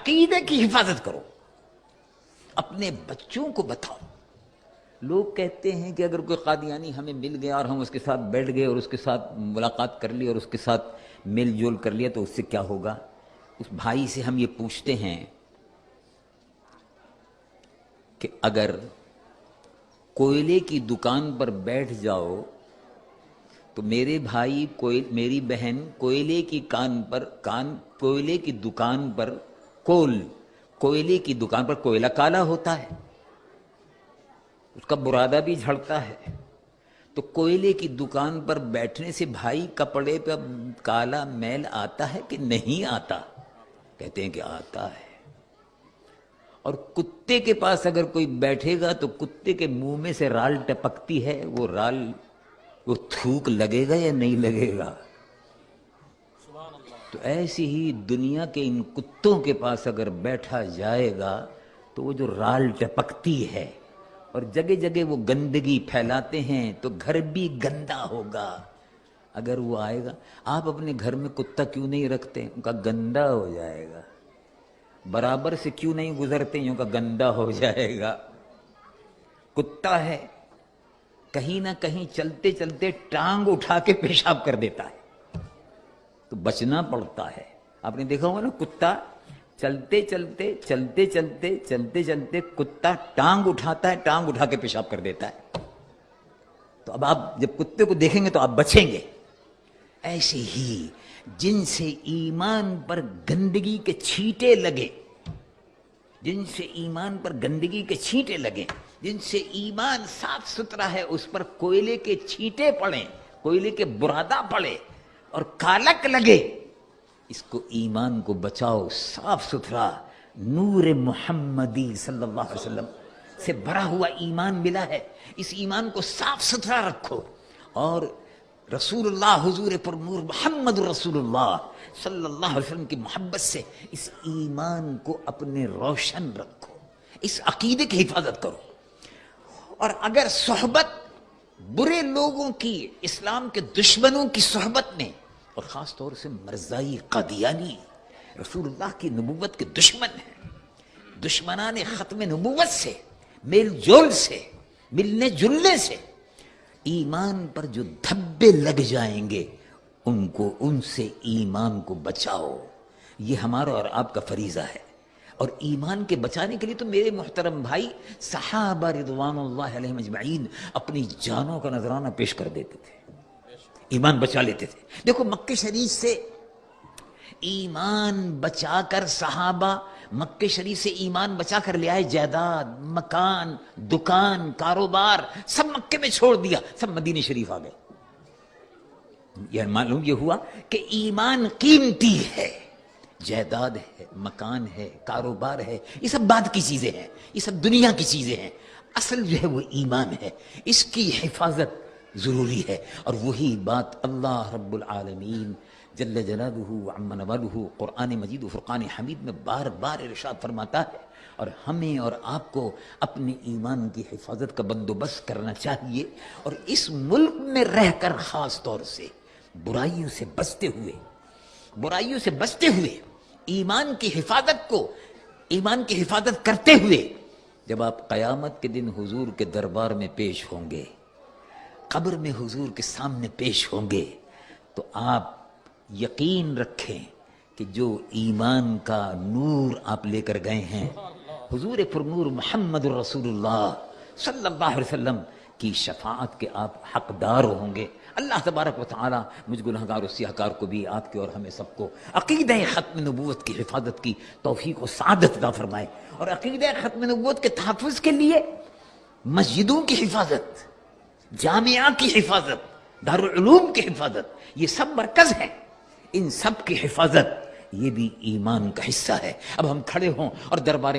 عقیدے کی حفاظت کرو، اپنے بچوں کو بتاؤ۔ لوگ کہتے ہیں کہ اگر کوئی قادیانی ہمیں مل گیا اور ہم اس کے ساتھ بیٹھ گئے اور اس کے ساتھ ملاقات کر لی اور اس کے ساتھ میل جول کر لیا تو اس سے کیا ہوگا؟ اس بھائی سے ہم یہ پوچھتے ہیں کہ اگر کوئلے کی دکان پر بیٹھ جاؤ تو میرے بھائی میری بہن کوئلے کی کوئلے کی دکان پر کوئلے کی دکان پر کوئلہ کالا ہوتا ہے، اس کا برادہ بھی جھڑتا ہے، تو کوئلے کی دکان پر بیٹھنے سے بھائی کپڑے پہ کالا میل آتا ہے کہ نہیں آتا؟ کہتے ہیں کہ آتا ہے۔ اور کتے کے پاس اگر کوئی بیٹھے گا تو کتے کے منہ میں سے رال ٹپکتی ہے، وہ تھوک لگے گا یا نہیں لگے گا؟ تو ایسی ہی دنیا کے ان کتوں کے پاس اگر بیٹھا جائے گا تو وہ جو رال ٹپکتی ہے اور جگہ جگہ وہ گندگی پھیلاتے ہیں تو گھر بھی گندا ہوگا۔ اگر وہ آئے گا، آپ اپنے گھر میں کتا کیوں نہیں رکھتے؟ ان کا گندا ہو جائے گا۔ برابر سے کیوں نہیں گزرتے؟ یوں کا گندا ہو جائے گا۔ کتا ہے کہیں نہ کہیں چلتے چلتے ٹانگ اٹھا کے پیشاب کر دیتا ہے تو بچنا پڑتا ہے۔ آپ نے دیکھا ہوگا نا، کتا چلتے چلتے کتا ٹانگ اٹھاتا ہے، ٹانگ اٹھا کے پیشاب کر دیتا ہے۔ تو اب آپ جب کتے کو دیکھیں گے تو آپ بچیں گے۔ ایسے ہی جن سے ایمان پر گندگی کے چھینٹے لگے، جن سے ایمان پر گندگی کے چھینٹے لگے، جن سے ایمان صاف ستھرا ہے اس پر کوئلے کے چھینٹے پڑیں، کوئلے کے برادہ پڑے اور کالک لگے، اس کو ایمان کو بچاؤ۔ صاف ستھرا نور محمدی صلی اللہ علیہ وسلم سے بھرا ہوا ایمان ملا ہے، اس ایمان کو صاف ستھرا رکھو، اور رسول اللہ حضور پر نور محمد رسول اللہ صلی اللہ علیہ وسلم کی محبت سے اس ایمان کو اپنے روشن رکھو، اس عقیدے کی حفاظت کرو۔ اور اگر صحبت برے لوگوں کی، اسلام کے دشمنوں کی صحبت میں، اور خاص طور سے مرزائی قادیانی رسول اللہ کی نبوت کے دشمن ہیں، دشمنان ختم نبوت سے میل جول سے، ملنے جلنے سے ایمان پر جو دھبے لگ جائیں گے ان سے ایمان کو بچاؤ۔ یہ ہمارا اور آپ کا فریضہ ہے۔ اور ایمان کے بچانے کے لیے تو میرے محترم بھائی صحابہ رضوان اللہ علیہم اجمعین اپنی جانوں کا نذرانہ پیش کر دیتے تھے، ایمان بچا لیتے تھے۔ دیکھو مکہ شریف سے ایمان بچا کر صحابہ مکہ شریف سے ایمان بچا کر لے آئے، جائیداد، مکان، دکان، کاروبار سب مکے میں چھوڑ دیا، سب مدینہ شریف آ گئے۔ یہ معلوم یہ ہوا کہ ایمان قیمتی ہے، جائیداد ہے، مکان ہے، کاروبار ہے، یہ سب بعد کی چیزیں ہیں، یہ سب دنیا کی چیزیں ہیں، اصل جو ہے وہ ایمان ہے، اس کی حفاظت ضروری ہے۔ اور وہی بات اللہ رب العالمین جل جلالہ وعم نوالہ قرآن مجید و فرقان حمید میں بار بار ارشاد فرماتا ہے، اور ہمیں اور آپ کو اپنے ایمان کی حفاظت کا بندوبست کرنا چاہیے، اور اس ملک میں رہ کر خاص طور سے برائیوں سے بچتے ہوئے ایمان کی حفاظت کرتے ہوئے جب آپ قیامت کے دن حضور کے دربار میں پیش ہوں گے، قبر میں حضور کے سامنے پیش ہوں گے، تو آپ یقین رکھیں کہ جو ایمان کا نور آپ لے کر گئے ہیں، حضور پر نور محمد رسول اللہ صلی اللہ علیہ وسلم کی شفاعت کے آپ حقدار ہوں گے۔ اللہ تبارک و تعالی مجھ گنہگار و سیاہکار کو بھی، آپ کے اور ہمیں سب کو عقیدہ ختم نبوت کی حفاظت کی توفیق و سعادت عطا فرمائے، اور عقیدہ ختم نبوت کے تحفظ کے لیے مسجدوں کی حفاظت، جامعہ کی حفاظت، دارالعلوم کی حفاظت، یہ سب مرکز ہیں، ان سب کی حفاظت یہ بھی ایمان کا حصہ ہے۔ اب ہم کھڑے ہوں اور دربار